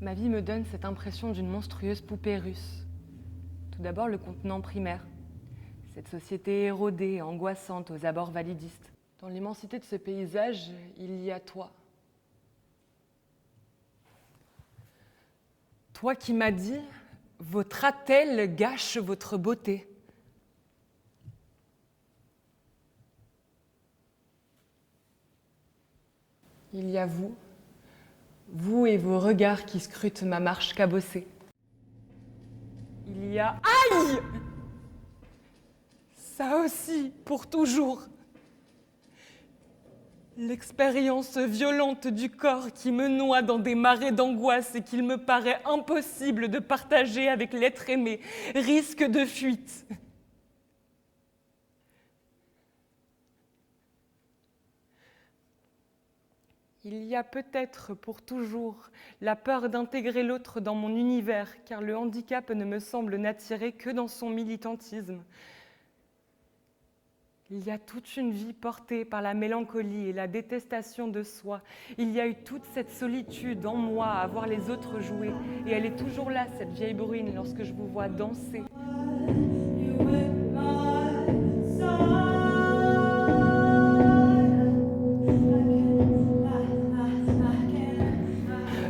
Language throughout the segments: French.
Ma vie me donne cette impression d'une monstrueuse poupée russe. Tout d'abord, le contenant primaire. Cette société érodée et angoissante aux abords validistes. Dans l'immensité de ce paysage, il y a toi. Toi qui m'as dit, votre attelle gâche votre beauté. Il y a vous, vous et vos regards qui scrutent ma marche cabossée. Il y a... Aïe! Ça aussi, pour toujours. L'expérience violente du corps qui me noie dans des marées d'angoisse et qu'il me paraît impossible de partager avec l'être aimé, risque de fuite. Il y a peut-être pour toujours la peur d'intégrer l'autre dans mon univers, car le handicap ne me semble n'attirer que dans son militantisme. Il y a toute une vie portée par la mélancolie et la détestation de soi. Il y a eu toute cette solitude en moi à voir les autres jouer. Et elle est toujours là, cette vieille bruine, lorsque je vous vois danser.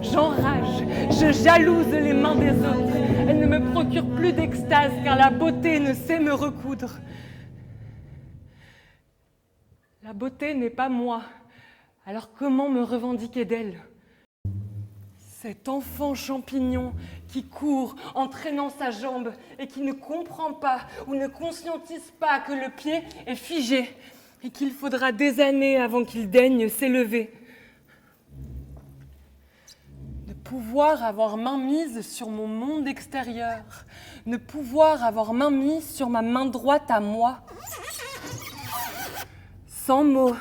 J'enrage, je jalouse les mains des autres. Elles ne me procurent plus d'extase, car la beauté ne sait me recoudre. La beauté n'est pas moi, alors comment me revendiquer d'elle? Cet enfant champignon qui court en traînant sa jambe et qui ne comprend pas ou ne conscientise pas que le pied est figé et qu'il faudra des années avant qu'il daigne s'élever. Ne pouvoir avoir main mise sur mon monde extérieur, ne pouvoir avoir main mise sur ma main droite à moi. Sans mots,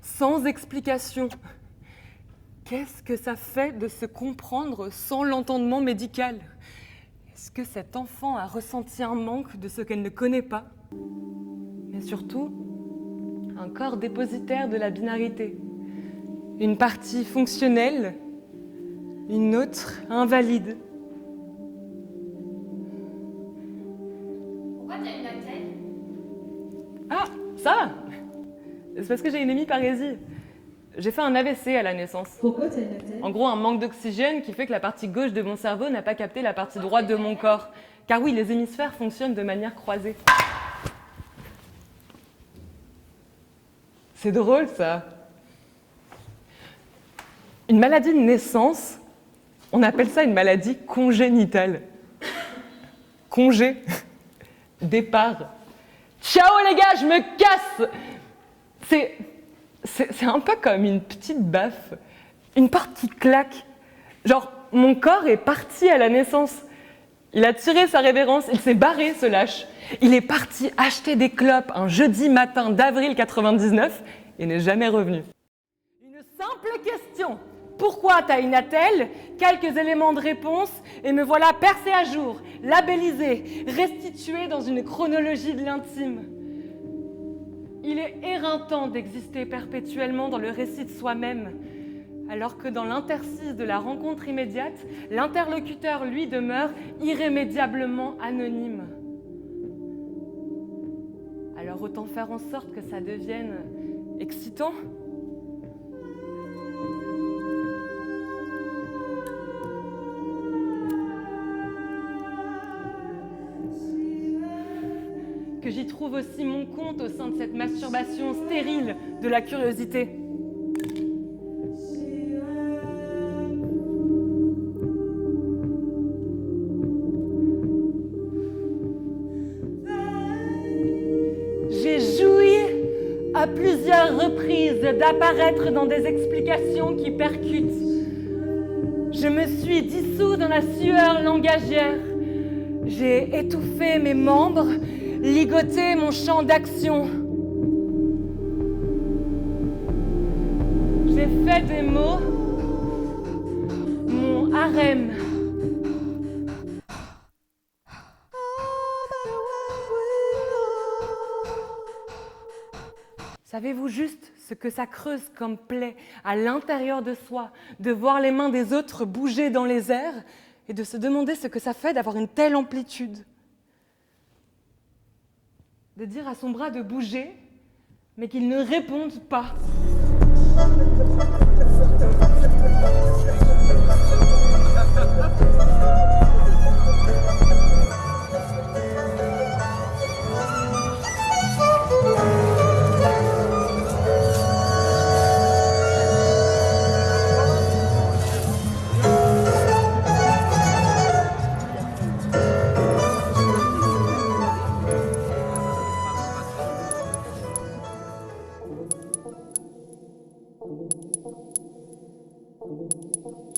sans explication. Qu'est-ce que ça fait de se comprendre sans l'entendement médical? Est-ce que cet enfant a ressenti un manque de ce qu'elle ne connaît pas? Mais surtout, un corps dépositaire de la binarité. Une partie fonctionnelle, une autre invalide. Pourquoi t'as une attelle? Ah, ça! C'est parce que j'ai une hémiparésie. J'ai fait un AVC à la naissance. Pourquoi t'as une attelle? En gros, un manque d'oxygène qui fait que la partie gauche de mon cerveau n'a pas capté la partie droite de mon corps. Car oui, les hémisphères fonctionnent de manière croisée. C'est drôle, ça. Une maladie de naissance, on appelle ça une maladie congénitale. Congé. Départ. Ciao les gars, je me casse! C'est un peu comme une petite baffe, une porte qui claque. Genre, mon corps est parti à la naissance. Il a tiré sa révérence, il s'est barré, ce lâche. Il est parti acheter des clopes un jeudi matin d'avril 99 et n'est jamais revenu. Une simple question. Pourquoi t'as une attelle? Quelques éléments de réponse et me voilà percé à jour, labellisé, restitué dans une chronologie de l'intime. Il est éreintant d'exister perpétuellement dans le récit de soi-même, alors que dans l'interstice de la rencontre immédiate, l'interlocuteur, lui, demeure irrémédiablement anonyme. Alors autant faire en sorte que ça devienne excitant. Que j'y trouve aussi mon compte au sein de cette masturbation stérile de la curiosité. J'ai joui à plusieurs reprises d'apparaître dans des explications qui percutent. Je me suis dissous dans la sueur langagière. J'ai étouffé mes membres, ligoté mon champ d'action. J'ai fait des mots mon harem. Savez-vous juste ce que ça creuse comme plaie à l'intérieur de soi, de voir les mains des autres bouger dans les airs et de se demander ce que ça fait d'avoir une telle amplitude. De dire à son bras de bouger, mais qu'il ne réponde pas.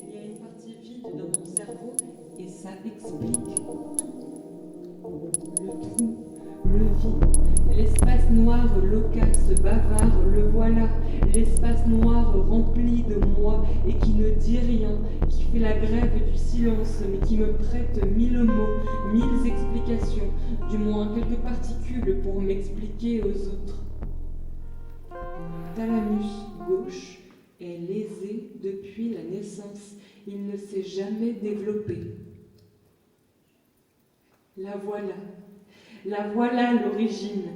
Il y a une partie vide dans mon cerveau et ça explique tout. Le trou, le vide, l'espace noir loquace, bavard, le voilà. L'espace noir rempli de moi et qui ne dit rien, qui fait la grève du silence, mais qui me prête 1000 mots, 1000 explications, du moins quelques particules pour m'expliquer aux autres. Mon thalamus gauche est lésé depuis la naissance. Il ne s'est jamais développé. La voilà l'origine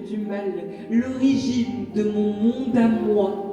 du mal, l'origine de mon monde à moi.